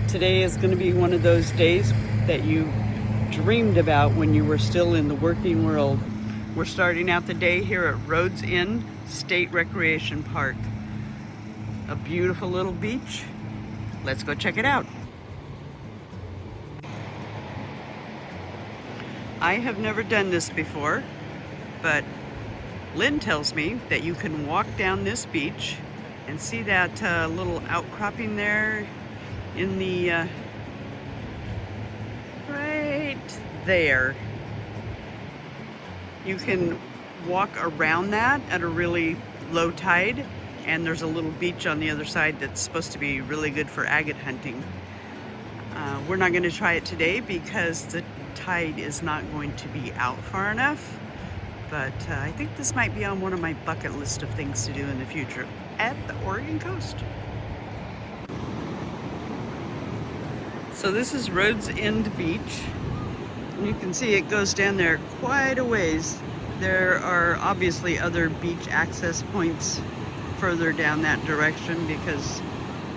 Today is going to be one of those days that you dreamed about when you were still in the working world. We're starting out the day here at Rhodes Inn State Recreation Park. A beautiful little beach. Let's go check it out. I have never done this before, but Lynn tells me that you can walk down this beach and see that little outcropping there in the right there. You can walk around that at a really low tide, and there's a little beach on the other side that's supposed to be really good for agate hunting. We're not going to try it today because the tide is not going to be out far enough, but I think this might be on one of my bucket list of things to do in the future at the Oregon coast. So this is Rhodes End Beach. You can see it goes down there quite a ways. There are obviously other beach access points further down that direction because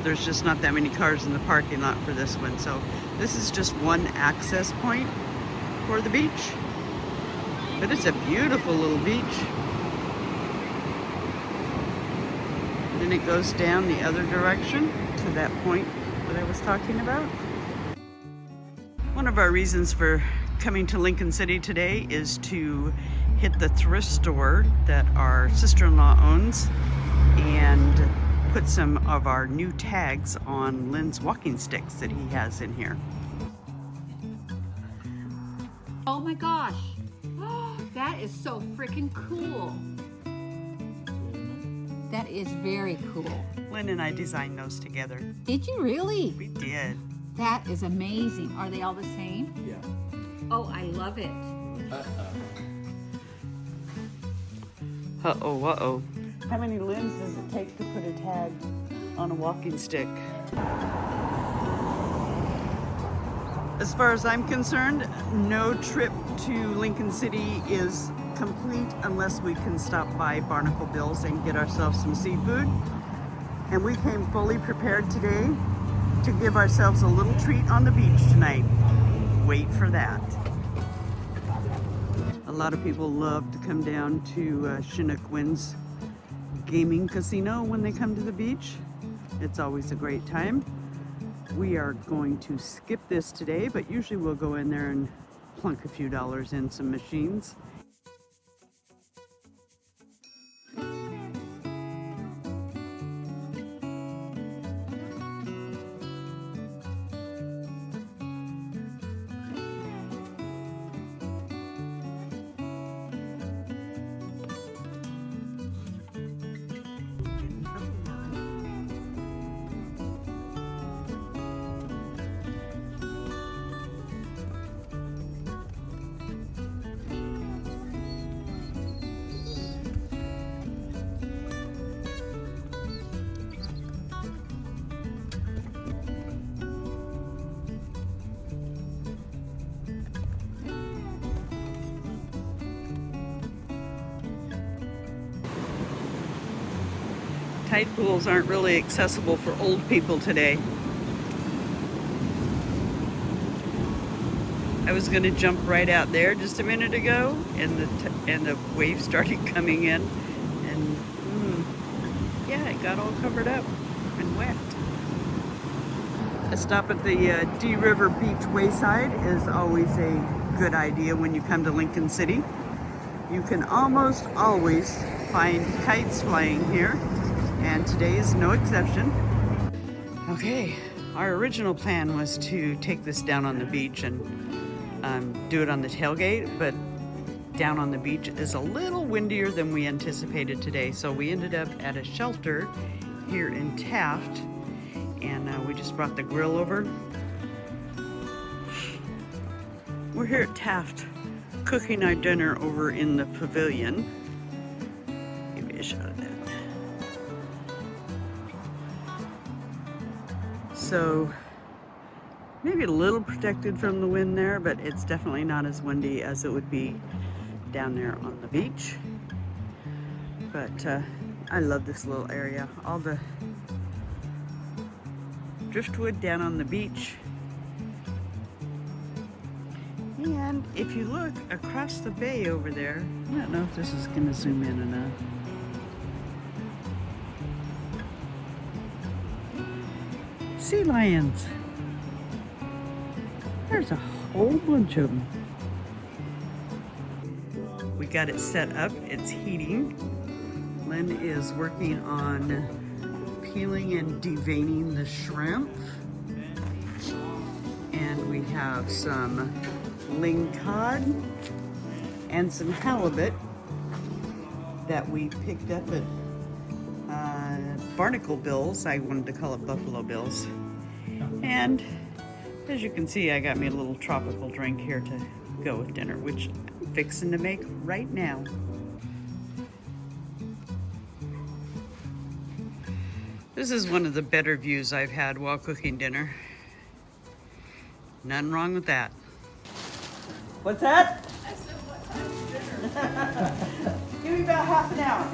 there's just not that many cars in the parking lot for this one. So this is just one access point for the beach. But it's a beautiful little beach. Then it goes down the other direction to that point that I was talking about. One of our reasons for coming to Lincoln City today is to hit the thrift store that our sister-in-law owns and put some of our new tags on Lynn's walking sticks that he has in here. Oh my gosh, that is so freaking cool. That is very cool. Lynn and I designed those together. Did you really? We did. That is amazing. Are they all the same? Yeah. Oh, I love it. Uh-oh, uh-oh. How many limbs does it take to put a tag on a walking stick? As far as I'm concerned, no trip to Lincoln City is complete unless we can stop by Barnacle Bills and get ourselves some seafood. And we came fully prepared today to give ourselves a little treat on the beach tonight. Wait for that. A lot of people love to come down to Chinook Wind's gaming casino when they come to the beach. It's always a great time. We are going to skip this today, but usually we'll go in there and plunk a few dollars in some machines. Tide pools aren't really accessible for old people today. I was going to jump right out there just a minute ago, and the wave started coming in, and yeah, it got all covered up and wet. A stop at the D River Beach Wayside is always a good idea when you come to Lincoln City. You can almost always find kites flying here, and today is no exception. Okay, our original plan was to take this down on the beach and do it on the tailgate, but down on the beach is a little windier than we anticipated today, so we ended up at a shelter here in Taft, and we just brought the grill over. We're here at Taft cooking our dinner over in the pavilion. Give me a shot of that. So maybe a little protected from the wind there, but it's definitely not as windy as it would be down there on the beach. But I love this little area. All the driftwood down on the beach. And if you look across the bay over there, I don't know if this is going to zoom in enough. Sea lions. There's a whole bunch of them. We got it set up. It's heating. Lynn is working on peeling and deveining the shrimp. And we have some Ling cod and some halibut that we picked up at Barnacle Bills. I wanted to call it Buffalo Bills. And as you can see, I got me a little tropical drink here to go with dinner, which I'm fixing to make right now. This is one of the better views I've had while cooking dinner. Nothing wrong with that. What's that? I said, what time is dinner? Give me about half an hour.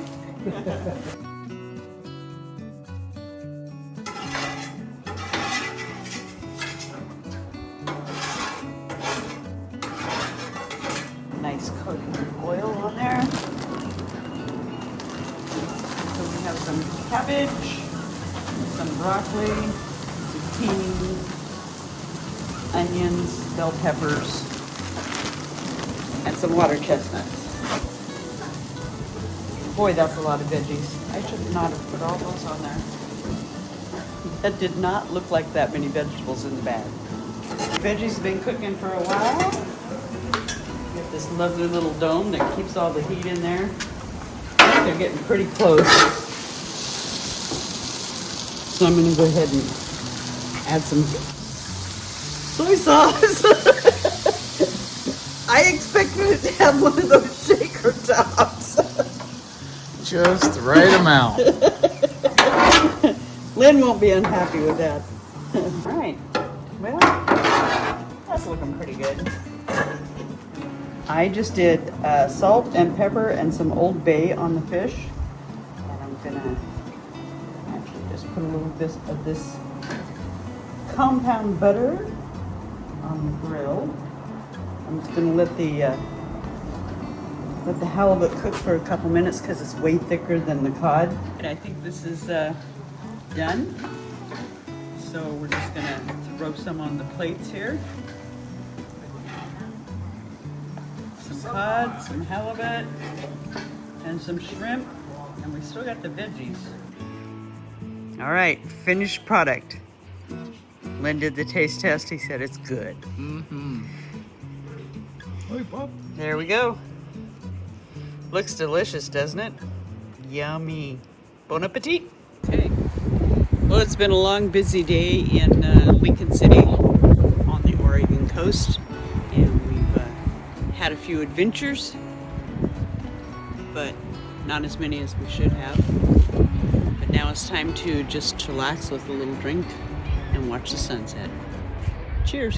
Nice coating of oil on there. So we have some cabbage, some broccoli, zucchini, onions, bell peppers, and some water chestnuts. Boy, that's a lot of veggies. I should not have put all those on there. That did not look like that many vegetables in the bag. The veggies have been cooking for a while. Got this lovely little dome that keeps all the heat in there. I think they're getting pretty close. So I'm going to go ahead and add some soy sauce. I expected it to have one of those shaker tops. Just the right amount. Lynn won't be unhappy with that. All right. Well, that's looking pretty good. I just did salt and pepper and some Old Bay on the fish. And I'm going to actually just put a little bit of this compound butter on the grill. I'm just going to let the halibut cook for a couple minutes because it's way thicker than the cod. And I think this is done. So we're just going to throw some on the plates here. Some cod, some halibut, and some shrimp. And we still got the veggies. All right, finished product. Lynn did the taste test. He said it's good. Mm-hmm. Hey, Pop. There we go. Looks delicious, doesn't it? Yummy. Bon appetit. Okay. Well, it's been a long, busy day in Lincoln City on the Oregon coast. And we've had a few adventures, but not as many as we should have. But now it's time to just chillax with a little drink and watch the sunset. Cheers.